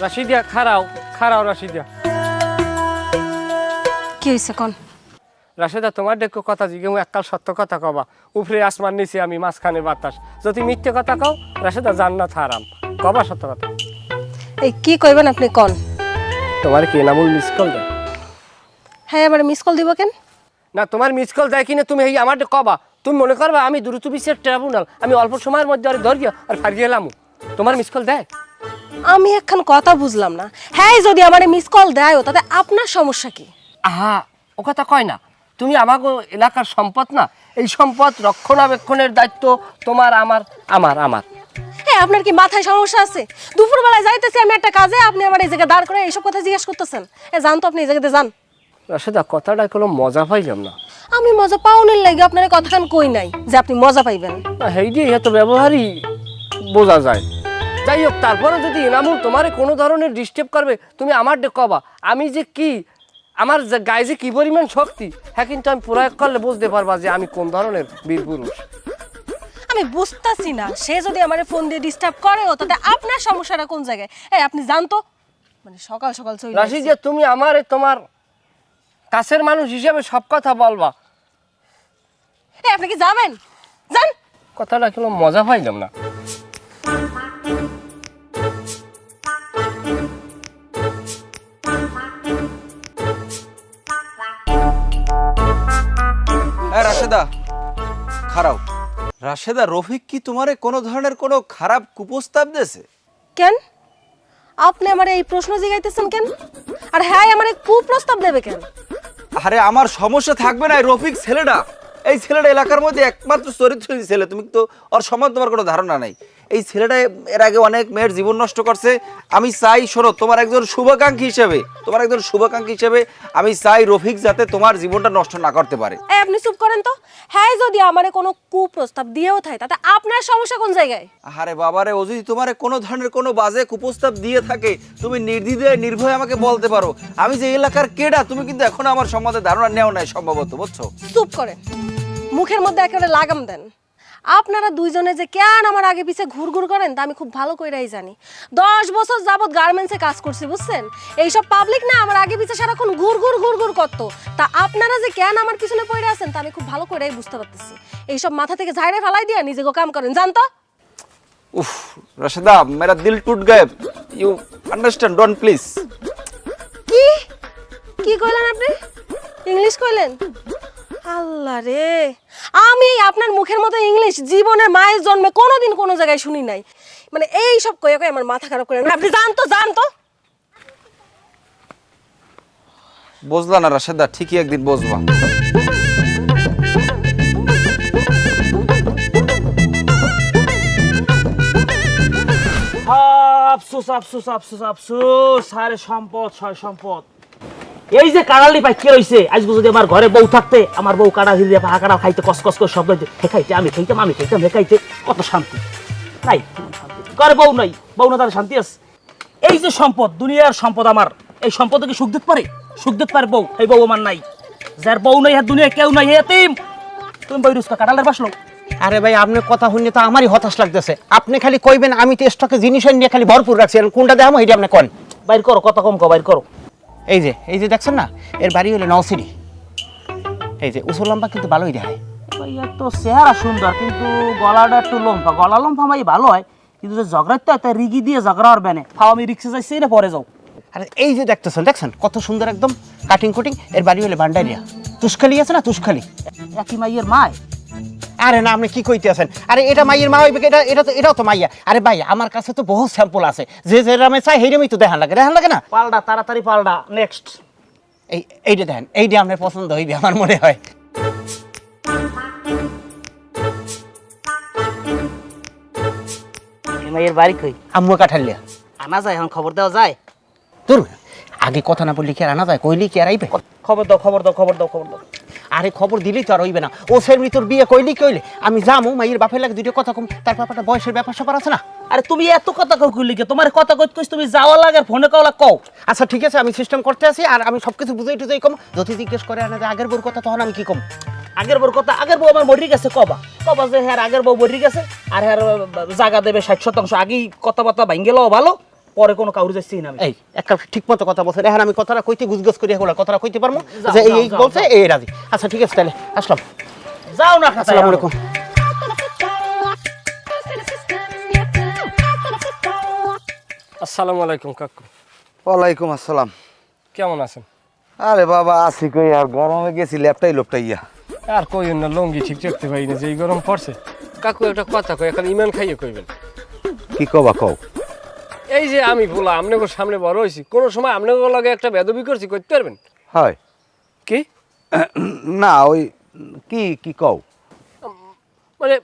রাশিদিয়া খারাও খারাও রাশিদিয়া। কি হয়েছে কোন? রাশেদা তোমার দেখো কথা জিগে এককাল সত্য কথা কবা, উপরে আসমান নিচে আমি মাঝখানে বাতাস। যদি মিথ্যে কথা কও রাশেদা জান্নাত হারাম, কবা সত্য কথা। এই কি কইবেন আপনি কোন? তোমার কি নামুল মিস কল দেয়? হ্যাঁ এবারে মিস কল দিব কেন? না তোমার মিস কল দেয় কিনা তুমি এই আমার কবা। তুমি মনে করবা আমি দ্রুত বিশ্বের ট্রাইব্যুনাল, আমি অল্প সময়ের মধ্যে আর ধরিয়া আর ফারিয়ে এলাম। তোমার মিস কল দেয়? আমি এখন কথা বুঝলাম না। হ্যাঁ যদি আমারে মিস কল দেয় তাতে আপনার সমস্যা কি? আহা ও কথা কয় না, তুমি আমাকে এলাকার সম্পদ না, এই সম্পদ রক্ষণাবেক্ষণের দায়িত্ব তোমার আমার আমার আমার। হ্যাঁ আপনার কি মাথায় সমস্যা আছে? দুপুরবেলায় যাইতেছি আমি একটা কাজে, আপনি আমার এই জায়গায় দাঁড় করে এইসব কথা জিজ্ঞেস করতেছেন? যান তো আপনি এই জায়গাতে যান। রাশেদা কথাটা কোনো মজা পাইলাম না। আমি মজা পাওনের লাগে আপনার কথাখান কই নাই যে আপনি মজা পাইবেন। হেই যে এত ব্যবহারই বোঝা যায়। যাই হোক তারপরে যদি এনামুল তোমার কোনো ধরনের ডিস্টার্ব করবে তুমি আমার কবা। আমি যে কি আমার গায়ে যে কি পরিমাণ শক্তি হ্যাঁ কিন্তু আমি প্রয়োগ করলে বুঝতে পারবা যে আমি কোন ধরনের বীর পুরুষ। আমি বুঝতাছি না সে যদি আমারে ফোন দিয়ে ডিস্টার্ব করে তাতে আপনার সমস্যাটা কোন জায়গায়? এই আপনি জান তো, মানে সকাল সকাল চলে রাশি যে তুমি আমারে তোমার কাছের মানুষ হিসেবে সব কথা বলবা। এই আপনি কি যাবেন? যান। কথাটা কোনো মজা পাইলাম না। রাশেদা খারাপ। রাশেদা রফিক কি তোমারে কোনো ধরনের কোনো খারাপ কুপ্রস্তাব দিয়েছে? কেন আপনি আমারে এই প্রশ্ন জিগাইতেছেন কেন? আর হ্যাঁ আমারে কুপ্রস্তাব দেবে কেন? আরে আমার সমস্যা থাকবে না, রফিক ছেলেটা, এই ছেলেটা এলাকার মধ্যে একমাত্র চরিত্রহীন ছেলে। তুমি তো ওর সম্বন্ধে তোমার কোনো ধারণা নাই। এই ছেলেটা এর আগে অনেক মেয়ের জীবন নষ্ট করছে। আমি চাই শোনো, তোমার একজন শুভাকাঙ্ক্ষী হিসেবে আমি চাই রফিক যাতে তোমার জীবনটা নষ্ট না করতে পারে। এই আপনি চুপ করেন তো। হ্যাঁ যদি আমারে কোনো কুপ্রস্তাব দিয়েও থাকে তাতে আপনার সমস্যা কোন জায়গায়? আরে বাবারে, ও যদি তোমার কোনো ধরনের কোনো বাজে কুপ্রস্তাব দিয়ে থাকে তুমি নির্দ্বিধায় নির্ভয়ে আমাকে বলতে পারো। আমি যে এলাকার কেডা তুমি কিন্তু এখনো আমার সম্বন্ধে ধারণা নেও নাই সম্ভবত, বুঝছো? চুপ করেন, মুখের মধ্যে একেবারে লাগাম দেন। আপনারা দুইজনে যে কেন আমার আগে পিছে ঘুরঘুর করেন তা আমি খুব ভালো কইরাই জানি। 10 বছর যাবত গার্মেন্টসে কাজ করছি বুঝছেন। এইসব পাবলিক না আমার আগে পিছে সারাক্ষণ ঘুরঘুর করতো। তা আপনারা যে কেন আমার পিছনে পড়ে আছেন তা আমি খুব ভালো কইরাই বুঝতে পারতেছি। এইসব মাথা থেকে ঝাইরে ফেলাই দিয়া নিজেকে কাম করেন, জান তো? উফ রাশেদা, মেরা দিল টুট গয়া। You understand, don't please. কি কি কইলেন আপনি? ইংলিশ কইলেন? আল্লাহ রে, আমি আপনার মুখের মতো ইংলিশ জীবনের মায়ের জন্মে কোনোদিন কোনো জায়গায় শুনি নাই। মানে এই সব কয়ে কয়ে আমার মাথা খারাপ করে আপনি জান তো। বুঝলা না রাশেদা, ঠিকই একদিন বুঝবা। আফসোস আফসোস আফসোস আফসোস, আরে সম্পদ ছয় সম্পদ। এই যে কাড়ালি পাইকে রইছে, আজ যদি আমার ঘরে বউ থাকতে, আমার বউ কাড়া হিরিয়া পাহা কাড়া খাইতে কসকস করে শব্দ খাইতে, আমি খাইতাম খাইতে কত শান্তি নাই। ঘরে বউ নাই, বউ না তার শান্তি আছে। এই যে সম্পদ, দুনিয়ার সম্পদ আমার, এই সম্পদ কি সুখ দিতে পারে? সুখ দিতে পারে বউ? এই বউ আমার নাই। যার বউ নাই আর দুনিয়ায় কেউ নাই, হে এতিম। তুমি বই রুস্কা কাটালের বাসলো। আরে ভাই আপনার কথা শুনে তো আমারই হতাশ লাগতেছে। আপনি খালি কইবেন আমি তো স্টকে জিনিস নিয়ে খালি ভরপুর রাখছি, কোনটা দেখাবো এটা আপনি কোন। বাইর করো, কথা কম কো, বাইর করো। এই যে দেখছেন না, এর বাড়ি হলো নওসিরি। এই যে উঁচু লম্বা কিন্তু ভালোই দেখায়। ভাইয়া তো চেহারা সুন্দর কিন্তু গলাটা একটু লম্বা। গলা লম্বা ভাই ভালো হয়, কিন্তু যে ঝগড়াতে একটা রিগি দিয়ে ঝগড়া আর বেনে ফাও। আমি রিক্সে যাইছি না, পরে যাও। আরে এই যে দেখছেন কত সুন্দর একদম কাটিং কুটিং। এর বাড়ি হলো ভান্ডারিয়া। তুষখালি আছে না, তুষখালি। একই মাইয়ের মায়? আরে না, আপনি কি কইতে আছেন? আরে এটা মাইয়ের মা হইবে, এটাও তো মাইয়া। আরে ভাই আমার কাছে তো বহু স্যাম্পল আছে, যে রামে চাই সেইরমই তো দেখান লাগে না? পাল্টা, তাড়াতাড়ি পাল্টা। নেক্সট এইটা দেখেন, এইটা আপনার পছন্দ হইবে আমার মনে হয়। মাইয়ের বাড়ি কই? আম্মু কাঠালিয়া। আনা যায় এখন, খবর দেওয়া যায়? তোর আগে কথা না বললি কি আর আনা যায়? কইলি কি আর আইবে? খবর দাও, খবর দাও, খবর দাও, খবর দাও। আরে খবর দিলেই তো আর হইবে না। ও সেরমি তোর বিয়ে কইলি কইলে আমি যামু, মাইয়ের বাপের লাগে দুটো কথা কম। তার ব্যাপারটা বয়সের ব্যাপার স্যাপার আছে না। আরে তুমি এত কথা কইলি কে? তোমার কথা কইছ তুমি যাওয়া লাগে আর ফোনে কওলা কও। আচ্ছা ঠিক আছে, আমি সিস্টেম করতে আছি আর আমি সবকিছু বুঝাই টুজাই কম। যদি জিজ্ঞেস করে আনা যে আগের বোর কথা, তখন আমি কি কম? আগের বউ কথা? আগের বউ আমার মরি গেছে। কবা যে হ্যাঁ আগের বউ মরি গেছে আর হ্যাঁ জায়গা দেবে 60% আগেই কথাবার্তা ভাঙ্গে লও ভালো। পরে কোনো কাউরে যাচ্ছি না আমি। এই একটা ঠিক মতো কথা বলছে এখন আমি কথাটা কইতে গুজগজ করি এখন কথাটা কইতে পারবো যাও, যে এই যাও, এই যাও, বলছে যাও। এই রাজি আচ্ছা ঠিক আছে তাহলে আসলাম যাও না খাতা আসসালামু আলাইকুম আসসালামু আলাইকুম কাকু, ওয়ালাইকুম আসসালাম। কেমন আছেন? আরে বাবা আছি কই আর গরমে গেছি ল্যাপটাই লোপটাইয়া। আর কইন না, লঙ্গি ঠিক রাখতে পারি না, যে এই গরম পড়ছে। কাকু একটা কথা কই, এখন ইমান খাইয়ে কইবেন। কি কবা কও? এই যে আমি বলা আপনাকে সামনে বড় হয়েছি, কোনো সময় আপনাকে লগে একটা বেদবি করছি, করতে পারবেন হয় কি? না ওই কি কি কও? মানে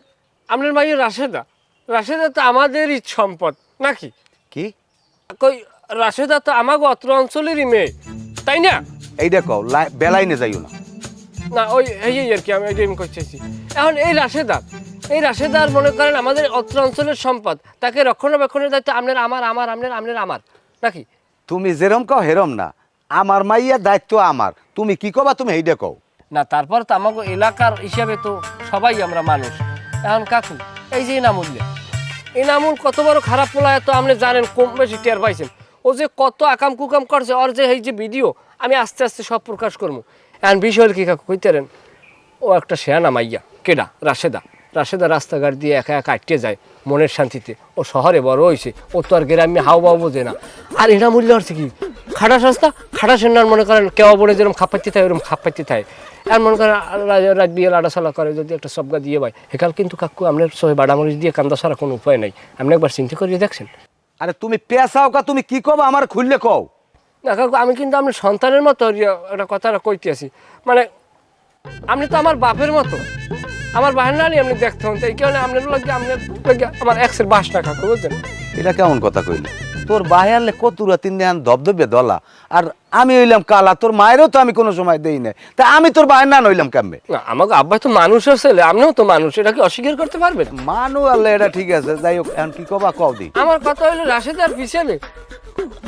আপনার মাইয়ের রাশেদা, রাশেদা তো আমাদেরই সম্পদ নাকি? কি কই রাশেদা তো আমাকে অত্র অঞ্চলেরই মেয়ে, তাই না? এইটা কও, বেলাইনে যাইও না। না ওই এই আর কি, আমি এটাই করতেছি। এখন এই রাশেদার মনে করেন আমাদের অত্র অঞ্চলের সম্পদ, তাকে রক্ষণাবেক্ষণের দায়িত্ব আপনার, আমার নাকি? তুমি যেরম কও হেরম না, আমার মাইয়ার দায়িত্ব আমার। তুমি কি কবা তুমি এইটা কও। না তারপর তো আমাকে এলাকার হিসাবে তো সবাই আমরা মানুষ। এখন কাকু এই যে এনামুল কত বড় খারাপ পোলায় তো আপনি জানেন, কম বেশি টের পাইছেন। ও যে কত আকাম কুকাম করছে, ওর যে এই যে ভিডিও আমি আস্তে আস্তে সব প্রকাশ করবো। এখন বিষয় কি কাকু কইতেন, ও একটা শেয়ানা মাইয়া, কেডা? রাশেদা রাস্তাঘাট দিয়ে একা একা আটকে যায় মনের শান্তিতে। ও শহরে বড় হয়েছে, ও তো আর গ্রামে হাও বাও বোঝে না। আর এনামূল্য হচ্ছে কি খাটাস রাস্তা, খাটাসের নার মনে করেন কেউ বলে যেরকম খাপাইতে থাকে ওরকম খাপাইতে থাকে। আর মনে করেন রাত বিয়ে লাড়াছালা করে যদি একটা সবগা দিয়ে পায়, হেকাল কিন্তু কাকু আপনার সবাই বাড়ামরিচ দিয়ে কান্দা ছাড়া কোনো উপায় নাই। আপনি একবার চিন্তা করিয়ে দেখছেন? আরে তুমি পেশাও কা, তুমি কি কবা আমার খুললে কও। না কাকু আমি কিন্তু আপনার সন্তানের মতো একটা কথাটা কইতে আছি। মানে আপনি তো আমার বাপের মতো, আমার বাহের নানি আপনি দেখতে হন, এই কারণে আপনার লাগে আমার এক্সের বাস না কাকু, বুঝছেন? এটা কেমন কথা কইলি? তোর ভাই আনলে কতুরা তিন দেন ধবধবে দলা, আর আমি হইলাম কালা। তোর মায়েরও তো আমি কোনো সময় দেই নাই, তা আমি তোর ভাইয়ের না নইলাম কেমবে? না আমাকে আব্বা তো মানুষের ছেলে, আপনিও তো মানুষ, এটা কি অস্বীকার করতে পারবেন? মানু আল্লাহ, এটা ঠিক আছে। যাই হোক এখন কি কবা কও দি। আমার কথা হইলো রাশেদার পিছনে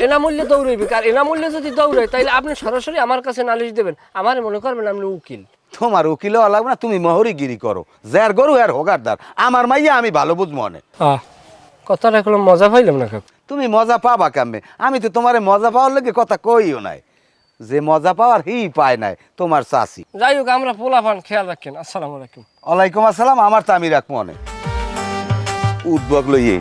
এনামূল্যে দৌড়াইবে, আর এনামূল্যে যদি দৌড়াই তাহলে আপনি সরাসরি আমার কাছে নালিশ দেবেন, আমার মনে করবেন আপনি উকিল। তোমার উকিল হওয়া লাগবে না, তুমি মহরিগিরি করো। যার গরু আর হোগারদার, আমার মাইয়া আমি ভালো বুঝ মনে। কথাটা এখন মজা পাইলাম না কাকু। তুমি মজা পাবা কেমবে? আমি তো তোমার মজা পাওয়ার লেগে কথা কইও নাই। যে মজা পাওয়ার হি পায় নাই তোমার চাষি। যাই হোক আমরা পোলাপান খেয়াল রাখেন। আসসালামু আলাইকুম। ওয়ালাইকুম আসসালাম। আমার তো আমি রাখবো অনেক উদ্যোগ লইয়ে।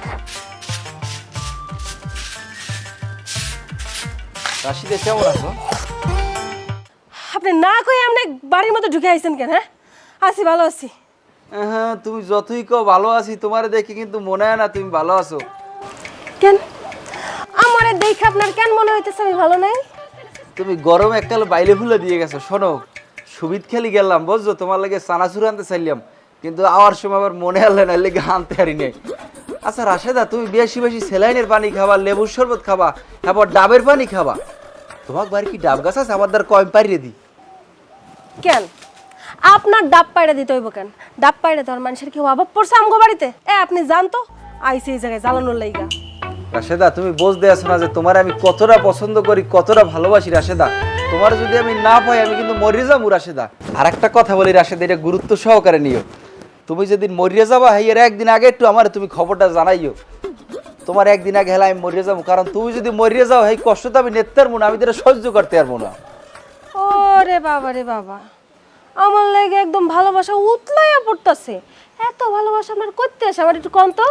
রাশিদে কেমন আছো? আপনি না কই আপনি বাড়ির মধ্যে ঢুকে আইছেন কেন? হ্যাঁ আছি, ভালো আছি। হ্যাঁ তুমি যতই কও ভালো আছি, তোমার দেখি কিন্তু মনে হয় না তুমি ভালো আছো। কেন আমারে দেখে আপনার কেন মনে হইতেছে আমি ভালো নাই? তুমি গরম এককাল বাইলে ফুলে দিয়ে গেছো। শোনো, সুবিধ খেলি গেলাম বুঝছো, তোমার লাগে চানাচুর আনতে চাইলাম, কিন্তু আওয়ার সময় আবার মনে হলে না, লেগে আনতে পারি নাই। আচ্ছা রাশেদা, তুমি বেশি বেশি স্যালাইনের পানি খাবা, লেবুর শরবত খাবা, তারপর ডাবের পানি খাবা। তোমার বাড়ি কি ডাব গাছ আছে? আমার দ্বার কম পাইরে দি। কেন আপনার ডাব পাইড়া দিতে হইব কেন? ডাব পাইড়া তোর মানুষের কেউ অভাব পড়ছে আমগো বাড়িতে? আপনি জানতো আইসি এই জায়গায় জ্বালানোর লাইগা। রাশেদা তুমি বুঝতে আসো না যে তোমার আমি কতটা পছন্দ করি, কতটা ভালোবাসি। রাশেদা তোমার যদি আমি না পাই আমি কিন্তু মরিয়ে যাবো। রাশেদা আর একটা কথা বলি রাশেদা, এটা গুরুত্ব সহকারে নিও। তুমি যেদিন মরিয়ে যাবা এর একদিন আগে একটু আমার তুমি খবরটা জানাইও। তোমার একদিন আগে হেলা আমি মরিয়ে যাবো, কারণ তুমি যদি মরিয়ে যাও এই কষ্ট তো আমি নিতে পারবো না, আমি তো সহ্য করতে পারবো না। ওরে বাবা রে বাবা, আমার লাগে একদম ভালোবাসা উতলাইয়া পড়তাছে। এত ভালোবাসা আপনার করতে আসে আমার একটু কম তো।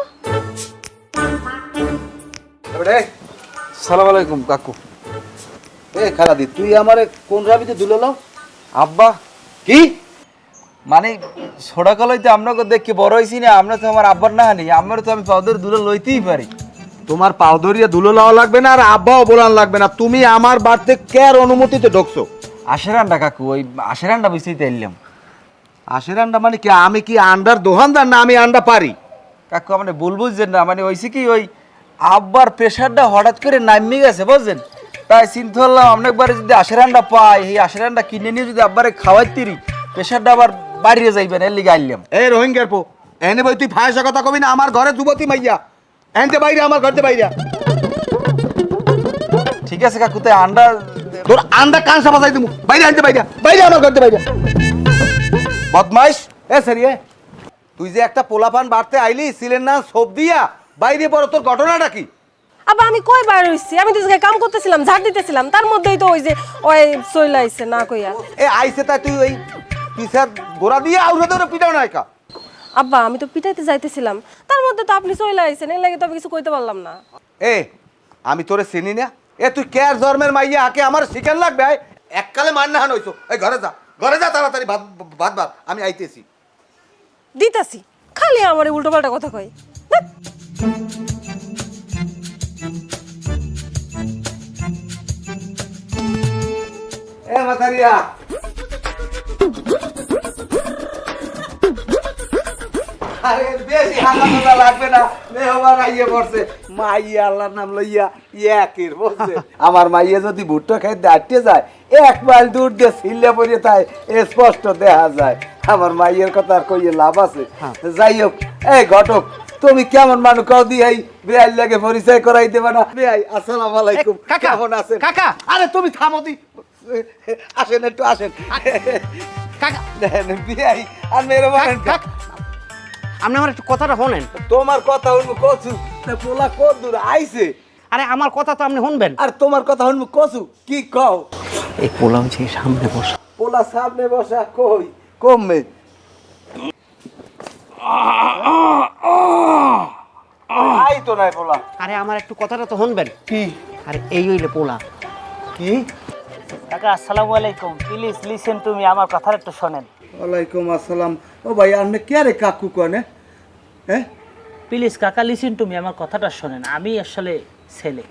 সালাম আলাইকুম কাকু। এ খালাদি, তুই আমারে কোন রাবিতে দুলালাম? আব্বা কি মানে ছোড়া কালাইতে আপনাকে দেখি বড় হয়েছি না? আমরা তো আমার আব্বার না হানি, আমার তো আমি পাউদের দুলো লইতেই পারি। তোমার পাউদরিয়া দুলো লাওয়া লাগবে না, আর আব্বাও বলান লাগবে না। তুমি আমার বাড়িতে কেয়ার অনুমতিতে ঢুকছো? আশের আন্ডা কাকু, ওই আশের আন্ডা বুঝতেই তাইলাম। আশের আন্ডা মানে কি? আমি কি আন্ডার দোকানদার না আমি আন্ডা পারি? কাকু মানে ভুল বুঝছেন না, মানে হয়েছে কি ওই আব্বার প্রেশারটা হঠাৎ করে নামে গেছে বুঝছেন, তাই চিন্তা করলাম অনেকবারে যদি আশের আন্ডা পাই, এই আশের আন্ডা কিনে নিয়ে যদি আব্বারে খাওয়াইতিরি, প্রেশারটা আবার বাড়িয়ে যাইবেন, এর লিগে আইলাম। এই রোহিঙ্গার পো এনে বই, তুই ফায়সা কথা কবি না। আমার ঘরে যুবতী মাইয়া এনতে বাইরে, আমার ঘরতে বাইরে। ঠিক আছে কাকু, তাই আন্ডা তোর আন্ডা কাঁসা বাজাই দিমু, বাইরে আনতে বাইরে, বাইরে আমার ঘরতে বাইরে। বদমাইশ এ সরি, তুই যে একটা পোলাপান বাড়তে আইলি ছিলেন না সব দিয়া বাইরে পড়ো, তোর ঘটনাটা কি? আবার আমি কই বাইর হইছি, আমি তো জায়গায় কাম করতেছিলাম, ঝাড় দিতেছিলাম, তার মধ্যেই তো ওই যে ওই চইলা আইছে না কইয়া। এ আইছে তাই তুই ওই পিসার গোড়া দিয়ে আউরে ধরে পিটাও না একা। আব্বা আমি তো পিটাইতে যাইতেছিলাম, তার মধ্যে তো আপনি চইলা আইছেন, এই লাগে তো আমি কিছু কইতে পারলাম না। এ আমি তোরে চিনি না, এ তুই কেয়ার জন্মের মাইয়া আকে আমার শিখান লাগবে এককালে মান না হান হইছো। এই ঘরে যা তাড়াতাড়ি ভাত ভাত ভাত আমি আইতেছি। দিতাছি, খালি আমার উল্টো পাল্টা কথা কয়। ধ্যাৎ। এ মাথারিয়া আরে বেশি হাঁটা লাগবে না, মেহমান আইয়ে পড়ছে। মাইয়া আল্লাহর নাম লইয়া একের বলছে আমার মাইয়া যদি ভুট্টা খাইতে আটকে যায় 1 মাইল দূর দিয়ে ছিল্লে পড়ে তাই স্পষ্ট দেখা যায়। আমার মাইয়ের কথা আর কইয়ে লাভ আছে? যাই হোক, এই ঘটক তুমি কেমন মানুষ কাউ দিয়ে বেআই লাগে পরিচয় করাই দেবে না? বেআই আসসালামু আলাইকুম, কাকা, কেমন আছেন? কাকা। আরে তুমি থামো দি, আসেন একটু আসেন। কাকা বেআই আর মেরে বলেন আপনি আমার একটু কথাটা শোনেন। তোমার কথা শুনবো কচু, পোলা কত দূর আইছে? আরে আমার কথা তো আপনি শুনবেন। আর তোমার কথা শুনবো কচু, কি কও? এই পোলা হচ্ছে সামনে বসা। পোলা সামনে বসা কই কমে? আই তো নাই পোলা। আরে আমার একটু কথাটা তো শুনবেন। কি আরে এই হইলে পোলা। কি? কাকা আসসালামু আলাইকুম, প্লিজ লিসেন টু মি, আমার কথাটা একটু শোনেন। ওয়ালাইকুম আসসালাম। ও ভাই আপনি কে রে কাকু কনে? হ্যাঁ প্লিজ কাকা লিসেন টু মি, আমার কথাটা শোনেন, আমি আসলে ছেলে।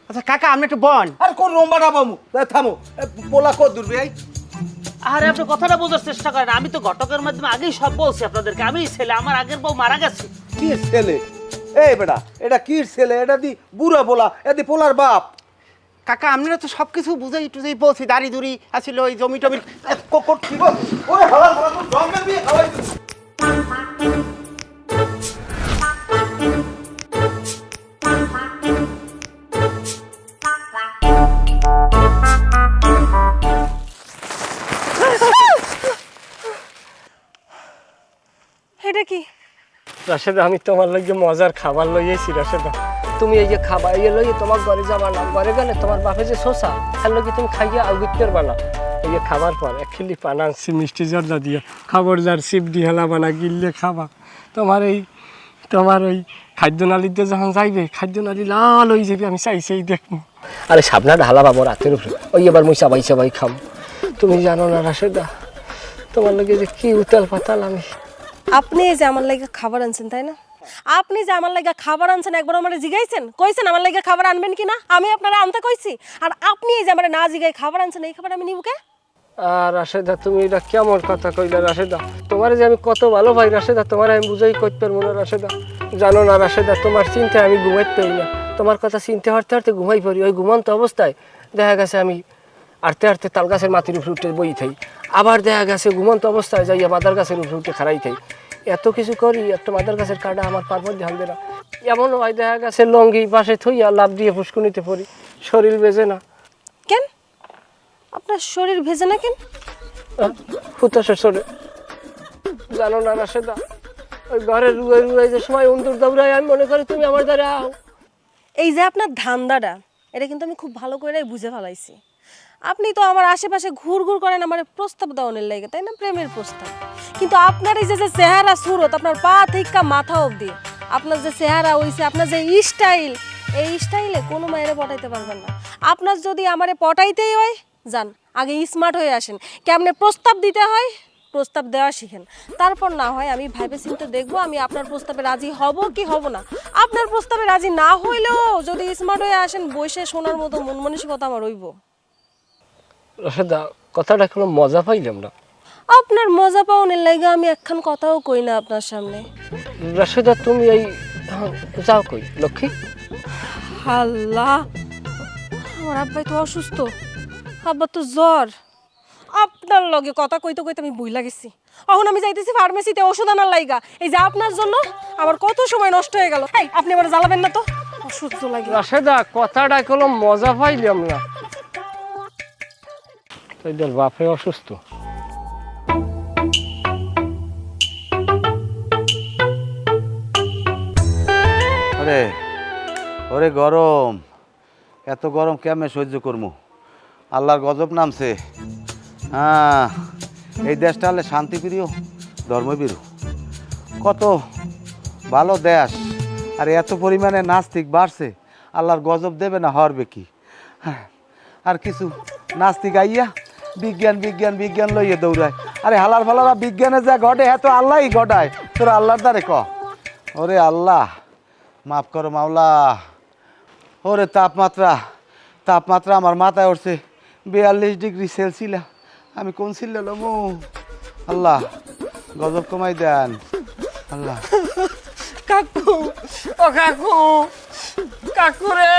আচ্ছা কাকা আপনি একটু বন। আর কোন রম্বাটা বামু? থামো, পোলা কত দূর ভাই? আরে আপনি কথাটা বোঝার চেষ্টা করেন, আমি তো ঘটকের মাধ্যমে আগেই সব বলছি আপনাদেরকে, আমি ছেলে, আমার আগের বউ মারা গেছে। কি ছেলে? এই বেটা এটা কি ছেলে? এটা দি বুড়া পোলা, এদি পোলার বাপ। কাকা আপনারা তো সব কিছু বুঝাই টুঝাই বলছি, দাড়ি দুড়ি আসলে ওই জমি টমি। কি বল? ওই হালাল হালাল জঙ্গল দিয়ে খাওয়াই দিস। এটা কি? রাশেদা আমি তোমার লাগে মজার খাবার লইয়েছি রাশেদা। তুমি এই যে খাবার এই লইয়ে তোমার ঘরে যাবা না, ঘরে গেলে তোমার বাপে যে শোষা তার লগে তুমি খাইয়া আউগিত করবা না। এই যে খাবার পর এক খিলি পান আনছি মিষ্টি জর্দা দিয়ে, খবরদার সিপ দিয়ে হেলাবা না, গিললে খাবা। তোমার ওই খাদ্য নালিতে যখন যাইবে খাদ্য নালি লাল হয়ে যাবে, আমি চাই সেই দেখবো। আরে সাবনা ঢালা পাবো রাতের উপরে, ওই এবার মুই চাবাই খাম। তুমি জানো না রাশেদা তোমার লগে যে কি উতাল পাতাল আমি। আপনি এই যে আমার লাগে খাবার আনছেন তাই না? আপনি যে আমার লাগে খাবার আনছেন একবার আমারে জিগাইছেন, কইছেন আমার লাগে খাবার আনবেন কিনা? আমি আপনারা আনতে কইছি, আর আপনি এই যে আমারে না জিগাই খাবার আনছেন, এই খাবার আমি নিব কে? আর রাশেদা তুমি এটা কেমন কথা কইলা রাশেদা? তোমার যে আমি কত ভালো ভাই রাশেদা, তোমার আমি বুঝাই করতে পারবো না রাশেদা। জানো না রাশেদা তোমার চিন্তায় আমি ঘুমাইতে পারি না, তোমার কথা চিনতে হারতে হারতে ঘুমাই পড়ি। ওই ঘুমন্ত অবস্থায় দেখা গেছে আমি আরতে আরতে তাল গাছের মাটির উপরে উঠে বই থাই, আবার দেখা গেছে ঘুমন্ত অবস্থায় যাইয়া মাদার গাছের উপরে উঠে খাড়াই থাই। এত কিছু করি, একটা মাদার গাছের কাটা আমার পারপর ধ্যান দে না। এমন হয় দেখা গেছে লঙ্গি পাশে থইয়া লাভ দিয়ে ফুসকুনিতে পড়ি, শরীর বেজে না। কেন আপনার শরীর ভেজে না কেন? হুতাশে সরে জানো না রাশেদা, ওই ঘরে রুয়ে রুয়ে যে সময় অন্দর দৌড়ায় আমি মনে করি তুমি আমার দ্বারা আও। এই যে আপনার ধান্দাটা, এটা কিন্তু আমি খুব ভালো করে বুঝে ফেলাইছি। আপনি তো আমার আশেপাশে ঘুরঘুর করেন আমার প্রস্তাব দেওয়ানের লাগে, তাই না? প্রেমের প্রস্তাব। কিন্তু আপনার এই যে চেহারা সুরত, আপনার পা থেকে মাথা অবধি আপনার যে চেহারা হইছে, আপনার যে স্টাইল, এই স্টাইলে কোনো মায়েরে পটাইতে পারবেন না। আপনার যদি আমারে পটাইতেই হয়, যান আগে স্মার্ট হয়ে আসেন, কেমনে প্রস্তাব দিতে হয় প্রস্তাব দেওয়া শিখেন, তারপর না হয় আমি ভাইবে চিন্তে দেখবো আমি আপনার প্রস্তাবে রাজি হব কি হব না। আপনার প্রস্তাবে রাজি না হইলেও যদি স্মার্ট হয়ে আসেন, বসে শোনার মতো মন মানসিকতা আমার হইব। রাশেদা কথাটা কোনো মজা পাইলাম না। আপনার মজা পাওনের লাগে আমি একখান কথাও কই না আপনার সামনে। রাশেদা তুমি এই যাও কই লক্ষ্মী? আল্লাহ, আমার আব্বাই তো অসুস্থ, আব্বা তো জ্বর। আপনার লগে কথা কইতে কইতে আমি বইলা গেছি। এখন আমি যাইতেছি ফার্মেসিতে ওষুধ আনার লাইগা। এই যে আপনার জন্য আমার কত সময় নষ্ট হয়ে গেল। এই আপনি আবার জ্বালাবেন না তো, অসুস্থ লাগে। রাশেদা কথাটা কোনো মজা পাইলাম না। তোদের বাপে অসুস্থ? আরে ওরে গরম, এত গরম কেমনে সহ্য করবো? আল্লাহর গজব নামছে। হ্যাঁ, এই দেশটা হলে শান্তিপ্রিয়, ধর্মভীরু, কত ভালো দেশ। আর এত পরিমাণে নাস্তিক বাড়ছে, আল্লাহর গজব দেবে না হরবে কি? হ্যাঁ, আর কিছু নাস্তিক আইয়া বিজ্ঞান বিজ্ঞান বিজ্ঞান লইয়ে দৌড়ায়। আরে হালার ফালারা বিজ্ঞানে যা ঘটে হ্যাঁ তো আল্লাহই ঘটায়। তোর আল্লাহর দ্বারে ক, ওরে আল্লাহ মাফ করো মাওলা। ওরে তাপমাত্রা আমার মাথায় উঠছে 42 ডিগ্রি সেলসিয়াস। আমি কোন সিল্লা লমু? আল্লাহ গজব কমাই দেন আল্লাহ। কাকু, ও কাকু, কাকু রে,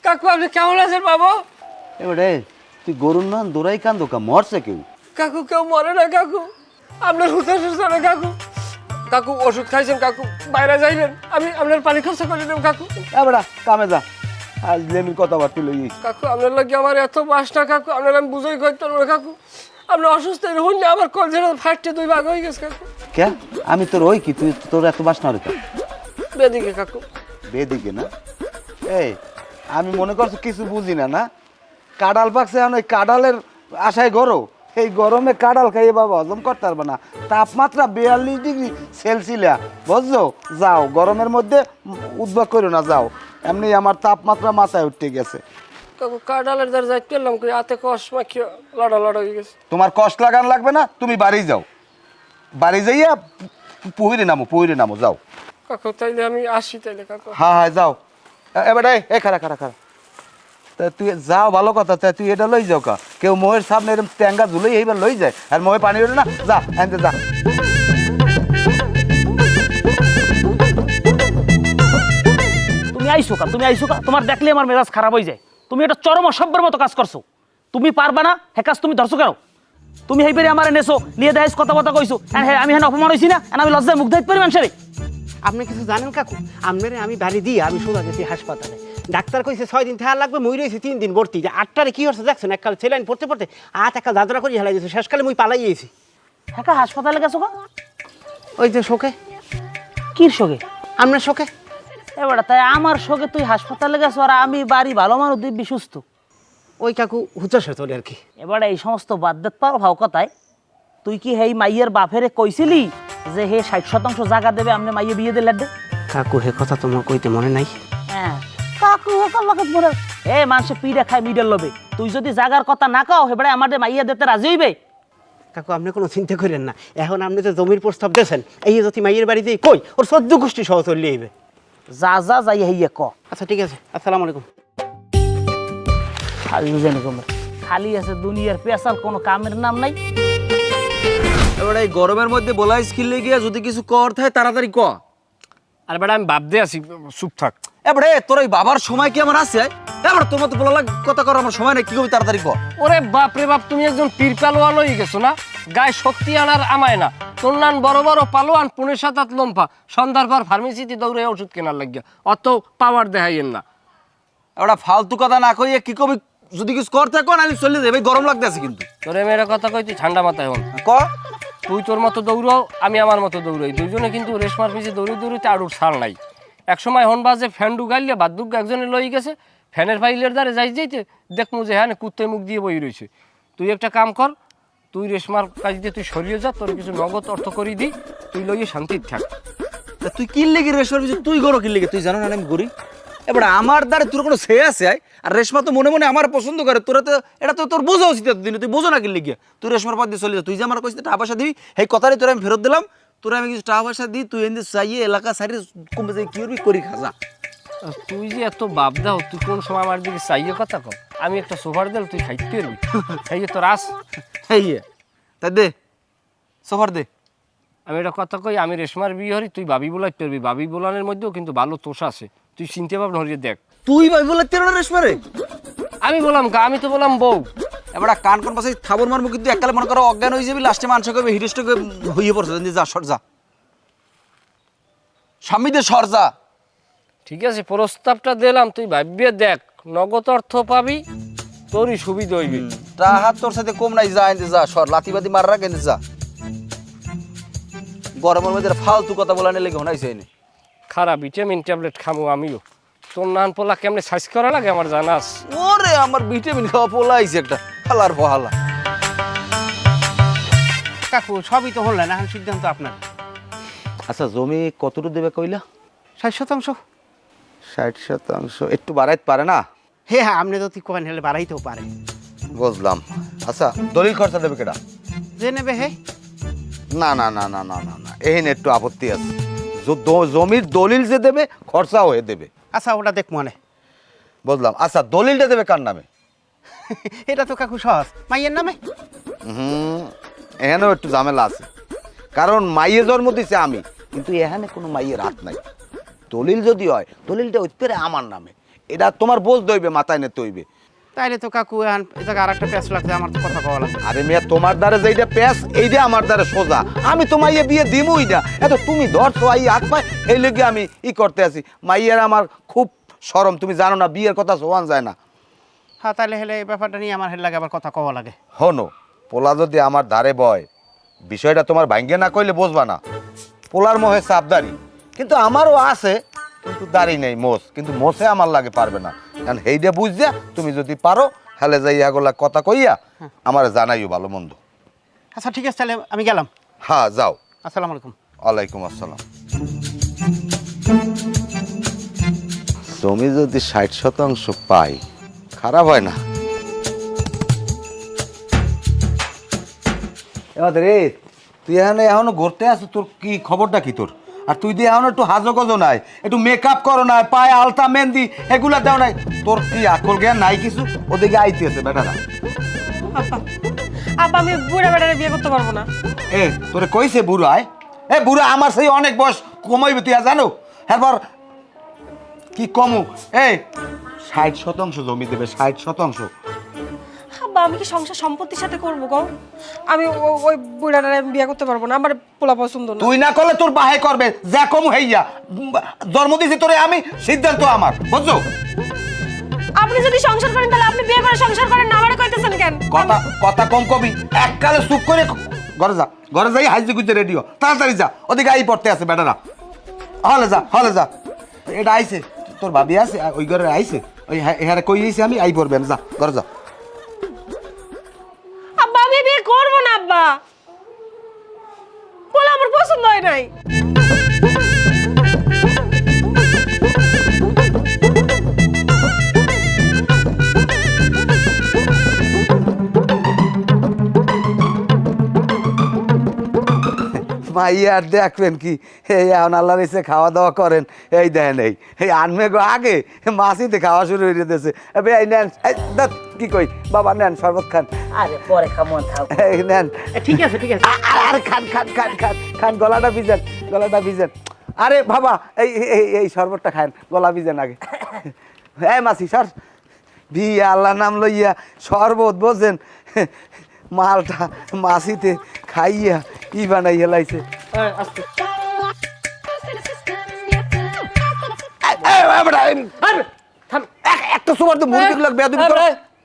কাকু আপনি কেমন আছেন বাবু? এবারে তুই গরুর নান দৌড়াই কান দোকা মরছে কেউ? কাকু কেউ মরে না কাকু, আপনার হুতাশ না কাকু। কাকু ওষুধ খাইছেন কাকু, বাইরে যাইবেন, আমি আপনার পানি খরচা করে দেব কাকু। এবারে কামে যা, আজ লেমির কথাবার্তা লই। কাকু আপনার লাগে আমার এত বাসনা কাকু, আপনার আমি বুঝাই করতে পারবো না কাকু। আপনি অসুস্থ হন না, আমার কলজেরা ফাটতে 2 ভাগ হয়ে গেছে কাকু। কে আমি তোর ওই কি তুই তোর এত বাসনা রে? বেদিকে কাকু। বেদিকে না? এই আমি মনে করছি কিছু বুঝি না। না কাঁঠাল পাকছে, এখন ওই কাঁঠালের আশায় গরো, এই গরমে কাঁঠাল খাইয়ে বাবা হজম করতে পারবে না। তাপমাত্রা 42 ডিগ্রি সেলসিয়াস, বুঝছো? যাও গরমের মধ্যে উদ্ভব করো না, যাও। এমনি আমার তাপমাত্রা মাথায় উঠতে গেছে। কাকু কাঁঠালের দ্বার যাইতে এলাম কই, হাতে কষ মাখিয়ে লড়া হয়ে গেছে। তোমার কষ্ট লাগান লাগবে না, তুমি বাড়ি যাও, বাড়ি যাইয়া পুহিরে নামো যাও। কাকু তাইলে আমি আসি তাইলে কাকু। হ্যাঁ হ্যাঁ যাও। এবারে এ খারা তা তুই যাও, ভালো কথা। তা তুই এটা লই যাও কা, কেউ মোহের সামনে এরকম ট্যাঙ্গা ঝুলেই এইবার লই যায়, আর মোহে পানি ওঠে না। যা এনতে যা। তুমি আইসো কা, তোমার দেখলে আমার মেজাজ খারাপ হয়ে যায়। তুমি এটা চরম অসভ্যের মতো কাজ করছো। তুমি পারবা না, হে কাজ তুমি ধরছো কেন? তুমি হেইবারে আমার নেছো নিয়ে দেখাইছ কথা কইছো, আমি হেন অপমান হইছি না? আমি লজ্জায় মুখ দেখতে পারি মানুষের? আপনি কিছু জানেন কাকু? আপনারে আমি বাড়ি দিয়ে আমি সোজা গেছি হাসপাতালে। ডাক্তার কইছে 6 দিন থাকা লাগবে, মই রয়েছে 3 দিন ভর্তি। যে 8টারে কি হচ্ছে দেখছেন, এককাল সেলাইন পড়তে একটা দাদরা করে হেলাই দিয়েছে। শেষকালে মুই পালাই গেছি। হ্যাঁ, হাসপাতালে গেছো কা? ওই যে শোকে। কির শোকে? আপনার শোকে? এবার তাই আমার শোকে তুই হাসপাতালে গেছো আর আমি বাড়ি ভালো মানুষ দিব্যি সুস্থ? ওই কাকু হুতাশে চলে আর কি। এবার এই সমস্ত বাদ দিতে পারো ভাও কথায়। তুই কি হেই মাইয়ের বাপেরে কইছিলি যে হে 60% জায়গা দেবে, আমনে মাইয়ে বিয়ে দিলে দে? কাকু হে কথা তোমার কইতে মনে নাই? হ্যাঁ কাকু কাল্লাকাত মনে এ মানুষে পিড়ে খায় মিডেল লবে। তুই যদি জাগার কথা না কও হেবারে আমাদের মাইয়া দিতে রাজি হইবে? কাকু আপনি কোনো চিন্তা করেন না, এখন আপনি যে জমির প্রস্তাব দিয়েছেন, এই যদি মাইয়ের বাড়ি দিয়ে কই ওর 14 গোষ্ঠী সহ চলে আইবে। যা যাই হইয়া ক। আচ্ছা ঠিক আছে, আসসালামু আলাইকুম। খালি জানি কমে খালি আছে দুনিয়ার পেশাল, কোনো কামের নাম নাই। এবারে এই গরমের মধ্যে বলা স্কিল গিয়া যদি কিছু কর থাকে তাড়াতাড়ি ক। আর বেটা আমি ভাব দিয়ে আছি, চুপ থাক। এবারে তোর ওই বাবার সময় কি আমার আছে? এবার তোমার তো বলা কথা কর, আমার সময় নেই, কি করবি তাড়াতাড়ি ক। ওরে বাপ রে বাপ, তুমি একজন পীর পালোয়ান হয়ে গেছো না? গায়ে শক্তি আনার আমায় না। তোর নান বড় বড় পালোয়ান, 5-7 লম্ফা, সন্ধ্যার পর ফার্মেসিতে দৌড়ে ওষুধ কেনার লাগিয়া। অত পাওয়ার দেখাইয়েন না। এবার ফালতু কথা না কইয়ে কি কবি, যদি কিছু কর থাকো না আমি চলে যাবে, গরম লাগতেছে কিন্তু। তোরে মেয়ের কথা কই, তুই ঠান্ডা মাথায় হন। ক। তুই তোর মতো দৌড়াও, আমি আমার মতো দৌড়াই, দুইজনে কিন্তু রেশমার পিছিয়ে দৌড়িতে আড়ুর ছাড় নাই। একসময় হন বাজে ফ্যান ডুগাইলে বাদ্যুক একজনে লই গেছে, ফ্যানের ফাইলের দ্বারে যাইতে দেখমু যে হ্যাঁ কুত্তে মুখ দিয়ে বই রয়েছে। তুই একটা কাম কর, তুই রেশমার কাজ দিয়ে তুই সরিয়ে যা, তোর কিছু নগদ অর্থ করি দি, তুই লইয়ে শান্তির থাক। তা তুই কি লেগে রেশমার পিছনে তুই গরো কি লেগে? তুই জানো না আমি গরি? এবার আমার দ্বারে তোর কোনো সে আছে? আর রেশমা তো মনে মনে আমার পছন্দ করে, তোরা তো এটা তো তোর বোঝা উচিত এতদিন, তুই বোঝো না কি লেগে? তুই রেশমার পথ দিয়ে চলে যা। তুই যে আমার কইছিস টাকা পয়সা দিবি, এই কথাটাই তোরা আমি ফেরত দিলাম। তোরা আমি কিছু টাকা পয়সা দিই, তুই এনে চাইয়ে এলাকা সাইডে কমে যাই কি করবি করি খাজা। তুই যে এত বাপ দাও, তুই কোন সময় আমার দিকে চাইয়ে কথা কর? আমি একটা সোফার দিল, তুই খাইতে পারবি? এই যে তোর আস, এই তাই দে সফর দে। আমি একটা কথা কই, আমি রেশমার বিয়ে হরি, তুই বাবি বলাই পারবি। বাবি বোলানের মধ্যেও কিন্তু ভালো তোষ আছে, তুই চিনতে ভাবনা হরিয়ে দেখ। তুই ভাই বলে তেরো রেশমারে? আমি বললাম কা, আমি তো বললাম বউ। এবার কান কোন পাশে থাবর মারবো, কিন্তু এককালে মনে করো অজ্ঞান হয়ে যাবি, লাস্টে মানুষ কবে হিরিষ্ট হইয়ে পড়ছে। যা সর যা, স্বামীদের সর যা। ঠিক আছে, প্রস্তাবটা দিলাম, তুই ভাবিয়ে দেখ, নগদ অর্থ পাবি, তোরই সুবিধা হইবি। হাত তোর সাথে কম নাই, যা এনে যা, সর লাতিবাতি মার রাখ, এনে যা। গরমের মধ্যে ফালতু কথা বলানে লেগে হনাইছে এনে। খারাপ ভিটামিন ট্যাবলেট খামু আমিও। তোর নান পোলা কেমনে সাইজ করা লাগে আমার জানাস। ওরে আমার ভিটামিন খাওয়া পোলা আইছে একটা হালার বহালা। কাকু সবই তো হলেন, এখন সিদ্ধান্ত আপনার। আচ্ছা জমি কতটুকু দেবে কইলা? 60%। 60%। একটু বাড়াইতে পারে না? হ্যাঁ, আপনি যদি কোন হলে বাড়াইতেও পারে। বুঝলাম। আচ্ছা দলিল খরচা দেবে কেডা? যে নেবে হে। না না না না না না না, এখানে একটু আপত্তি আছে। জমির দলিল যে দেবে খরচা হয়ে দেবে। আচ্ছা ওটা দেখ মনে। বুঝলাম। আচ্ছা দলিলটা দেবে কার নামে? এটা তো কাকু সহজ, মাইয়ের নামে। এখানেও একটু ঝামেলা আছে, কারণ মাইয়ে জন্ম দিছে আমি, কিন্তু এখানে কোনো মাইয়ের হাত নাই। দলিল যদি হয় দলিলটা হইতে পারে আমার নামে, এটা তোমার বোঝ দইবে, মাথায় নিতে হইবে। তাইলে তো কাকু এখন এই জায়গায় আর একটা প্যাঁচ লাগছে, আমার তো কথা কওয়া লাগছে। আরে মেয়ে, তোমার দ্বারা যেইটা প্যাস এইটা আমার দ্বারা সোজা, আমি তো মাইয়ে বিয়ে দিমই না। এত তুমি ধরছো এই হাত পায়, এই লেগে আমি করতে আছি। মাইয়ের আমার খুব শরম, তুমি জানো না বিয়ের কথা সোয়ান যায় না। হ্যাঁ, তাইলে হেলে এই ব্যাপারটা নিয়ে আমার হেলে লাগে, আবার কথা কওয়া লাগে। হনো, পোলা যদি আমার ধারে বয়, বিষয়টা তোমার ভাঙ্গে না কইলে বুঝবা না। পোলার মোহে সাবদারি, কিন্তু আমারও আছে, কিন্তু দাড়ি নেই মোষ, কিন্তু মোষে আমার লাগে পারবে না। কারণ হেইটা বুঝিয়া তুমি যদি পারো হেলে যাই এগুলা কথা কইয়া আমার জানাইও ভালো মন্দ। আচ্ছা ঠিক আছে, তাহলে আমি গেলাম। হ্যাঁ যাও। আসসালামু আলাইকুম। ওয়ালাইকুম আসসালাম। জমি যদি 60% পাই, খারাপ হয় না। এবার রে, তুই এখানে এখনো ঘুরতে আছো, তোর কি খবরটা কি তোর? আর তুই দিয়ে এখন একটু হাজো গজো নাই, একটু মেকআপ করো নাই, পায়ে আলতা মেহেন্দি এগুলা দেও নাই, তোর কি আকল জ্ঞান নাই কিছু? ওদিকে আইতেছে বেটারা। আব্বা আমি বুড়া বেটারে বিয়ে করতে পারবো না। এ তোরে কইছে বুড়ায়? এ বুড়া আমার সেই অনেক বয়স কমাইবে, তুই আর জানো? এরপর কি কমু? এই 60% জমি দেবে, 60%। আব্বা আমি কি সংসার সম্পত্তির সাথে করবো গো? আমি ওই বুড়াটারে বিয়ে করতে পারবো না, আমার পোলা পছন্দ না। তুই না করলে তোর বাহে করবে, যা কমু হইয়া। জন্ম দিয়েছি তোরে আমি, সিদ্ধান্ত আমার, বুঝছো? আপনি যদি সংসার করেন তাহলে আপনি বিয়ে করে সংসার করেন না, আমারে কইতেছেন কেন? কথা কম কবি, এককালে চুপ করে ঘরে যা, ঘরে যাই হাইজি গুজে রেডিও, তাড়াতাড়ি যা, ওদিকে আই পড়তে আছে বেটারা। হলে যা, হলে যা। এটা আইছে, তোর ভাবি আছে ওই ঘরে আইছে, ওই হ্যাঁ কই দিয়েছি আমি, আই পড়বেন, যা ঘরে যা। আব্বা আমি বিয়ে করবো না আব্বা, পোলা আমার পছন্দ হয় নাই। মাইয়া আর দেখবেন কি, এই এখন আল্লাহর ইচ্ছে খাওয়া দাওয়া করেন, এই দেন এই আনমে গো আগে মাছিতে খাওয়া শুরু হয়ে যেতেছে। এই নেন, কি কই বাবা, নেন শরবত খান। আরে পরে খামন থাক। এই নেন। ঠিক আছে ঠিক আছে। আর খান খান খান খান খান, গলাটা ভিজেন, গলাটা ভিজেন। আরে বাবা এই এই এই শরবতটা খান, গলা ভিজেন আগে। এই মাছি সর, বিয়ে আল্লাহ নাম লইয়া শরবত বোঝেন, মালটা মাছিতে খাইয়া ই বানাই হেলাইছে। একটা সুপার তো মুরগি লাগবে।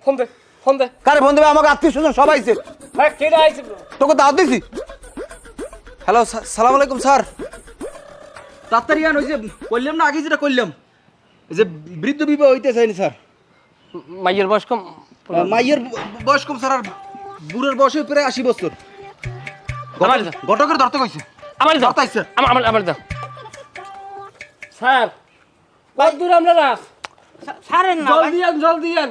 ফোন দে, ফোন দে। কারে ফোন দেবে? আমাকে আত্মীয় স্বজন সবাই আইছে, কেডা আইছে? তোকে দাওয়াত দিছি। হ্যালো, সালাম আলাইকুম স্যার। তাড়াতাড়ি আন, ওই যে করলাম না আগে যেটা করলাম, এই যে বৃদ্ধ বিবাহ হইতে চাইনি স্যার। মাইয়ের বয়স কম? মাইয়ের বয়স কম স্যার, আর বুড়ের বয়স প্রায় 80 বছর। আমার দাও, ঘটকের ধরতে কইছে। আমার দাও, ধরতে আইছে। আমার দাও। স্যার কত দূর আপনারা? ছাড়েন না ভাই। জলদি আন, জলদি আন।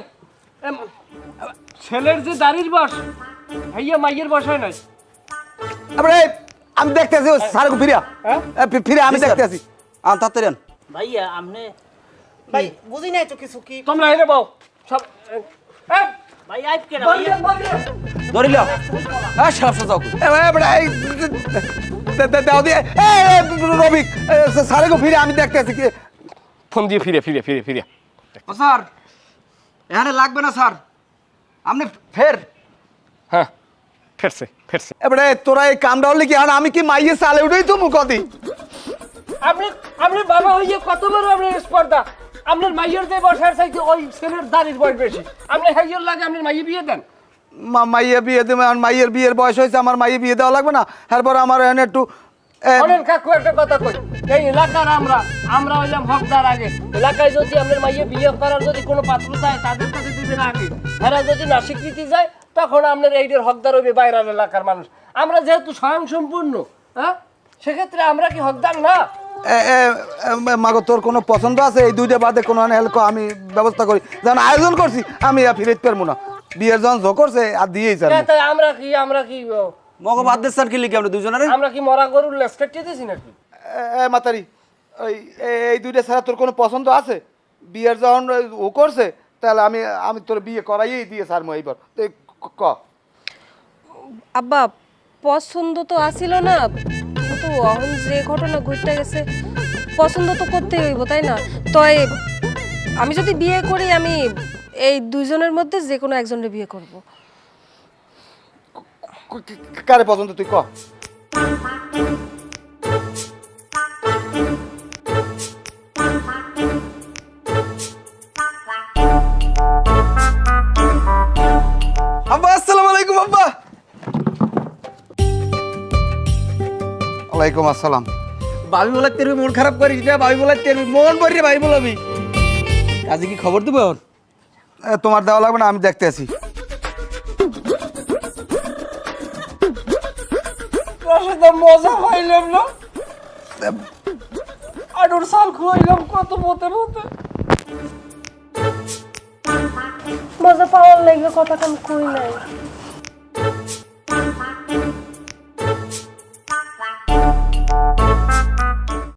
ছেলের যে দাড়ির বয়স, ভাইয়া মাইয়ের বয়স হয় নাই। আমি দেখতে আছি স্যার ফিরিয়া, ফিরে আমি দেখতে আছি। আন তাড়াতাড়ি আন। ভাইয়া আমনে ভাই বুঝি নাই তো কিছু। কি তোমরা হেরে বাও সব। ভাই আইব কেন ভাইয়া? ধরিল সাপ সাজাও। রবিক স্যার ফিরে আমি দেখতে আছি। ফোন দিয়ে ফিরে ফিরে ফিরে ফিরে। ও স্যার, এখানে লাগবে না স্যার, আপনি ফের। হ্যাঁ ফেরছে ফেরছে। এবারে তোরা এই কামটা হলে কি, আমি কি মাইয়ে চালে উঠেই তো মুখদি? আপনি আপনি বাবা হইয়া কত বড় আপনার স্পর্ধা? আপনার মাইয়ের যে বয়সের চাইতে ওই ছেলের দাড়ির বয়স বেশি। আপনি হাইয়ের লাগে আপনার মাইয়ে বিয়ে দেন। মাইয়ে বিয়ে দেবে, মাইয়ের বিয়ের বয়স হয়েছে, আমার মাইয়ে বিয়ে দেওয়া লাগবে না? তারপর আমার এখানে একটু অনেক কাকু একটা কথা কই, এই এলাকার আমরা হইলাম হকদার আগে। এলাকায় যদি আমাদের মাইয়ে বিয়ে করার যদি কোনো পাত্র যায় তাদের কাছে দিবেন আগে, এরা যদি না স্বীকৃতি যায় তখন আপনার এইটার হকদার হইবে বাইরের এলাকার মানুষ। আমরা যেহেতু স্বয়ংসম্পূর্ণ, হ্যাঁ, সেক্ষেত্রে আমরা কি হকদার না? মাগো তোর কোনো পছন্দ আছে এই দুইটা বাদে কোনো হেল্প আমি ব্যবস্থা করি, যেন আয়োজন করছি আমি আর ফিরে পারবো না, বিয়ের যখন জো করছে আর দিয়েই স্যার। তাই আমরা কি মগো বাদ দেন কি লিখে আমরা দুজনের আমরা কি মরা গরুর লেজ কেটে দিয়েছি নাকি? মাতারি ওই এই দুইটা ছাড়া তোর কোনো পছন্দ আছে? বিয়ের যখন ও করছে তাহলে আমি তোর বিয়ে করাইয়েই দিয়ে স্যার এইবার তুই ক। আব্বা পছন্দ তো আসিল না, কিন্তু এখন যে ঘটনা ঘটতে গেছে পছন্দ তো করতেই হইব, তাই না? তাই আমি যদি বিয়ে করি আমি এই দুইজনের মধ্যে যে কোনো একজনের বিয়ে করব। কারে পছন্দ তুই ক। আব্বা আসসালামু আলাইকুম। আব্বা ওয়ালাইকুম আসসালাম। ভাবি বলে তের মন খারাপ করিস না, ভাবি বলে তের মন ভরি ভাই বলবি। কাজে কি খবর দিব? তোমার দেওয়া লাগবে না, আমি দেখতে আছি। মজা পাইলাম না, আডুর সাল খুয়াইলাম কত মতে মতে। মজা পাওয়ার লাগবে কথা কম কই নাই।